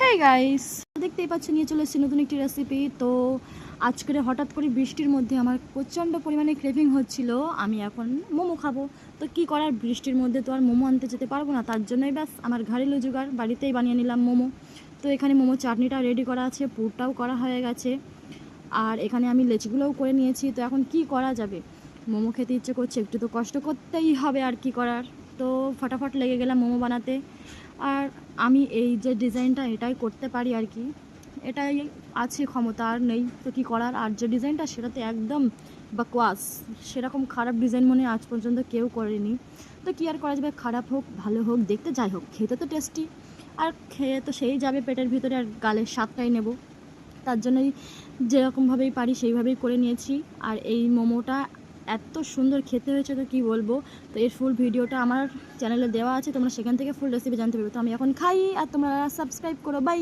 Hey guys, দেখতেই পাচ্ছ নিয়ে চলে এসেছি নতুন একটি রেসিপি। তো আজকে হঠাৎ করে বৃষ্টির মধ্যে আমার প্রচণ্ড পরিমাণে ক্রেভিং হচ্ছিল, আমি এখন মোমো খাবো। তো কি করার, বৃষ্টির মধ্যে তো আর মোমো আনতে যেতে পারবো না, তার জন্যই ব্যাস আমার ঘরেলু জোগাড়, বাড়িতেই বানিয়ে নিলাম মোমো। তো এখানে মোমো চাটনিটা রেডি করা আছে, পুরটাও করা হয়ে গেছে, আর এখানে আমি লেচিগুলোও করে নিয়েছি। তো এখন কি করা যাবে, মোমো খেতে ইচ্ছে করছে, একটু তো কষ্ট করতেই হবে, আর কি করার। তো ফটাফট লেগে গেলাম মোমো বানাতে। আর আমি এই যে ডিজাইনটা এটাই করতে পারি আর কি, এটাই আছে ক্ষমতা, আর নেই তো কী করার। আর যে ডিজাইনটা সেটাতে একদম বাকওয়াস, সেরকম খারাপ ডিজাইন মনে আজ পর্যন্ত কেউ করেনি। তো কী আর করা যাবে, খারাপ হোক ভালো হোক দেখতে যাই হোক, খেতে তো টেস্টি, আর খেয়ে তো সেই যাবে পেটের ভিতরে, আর গালের স্বাদটাই নেব। তার জন্যই যেরকমভাবেই পারি সেইভাবেই করে নিয়েছি। আর এই মোমোটা এত সুন্দর খেতে হয়েছে তো কী বলবো। তো এর ফুল ভিডিওটা আমার চ্যানেলে দেওয়া আছে, তোমরা সেখান থেকে ফুল রেসিপি জানতে পারবে। তো আমি এখন খাই, আর তোমরা সাবস্ক্রাইব করো। বাই।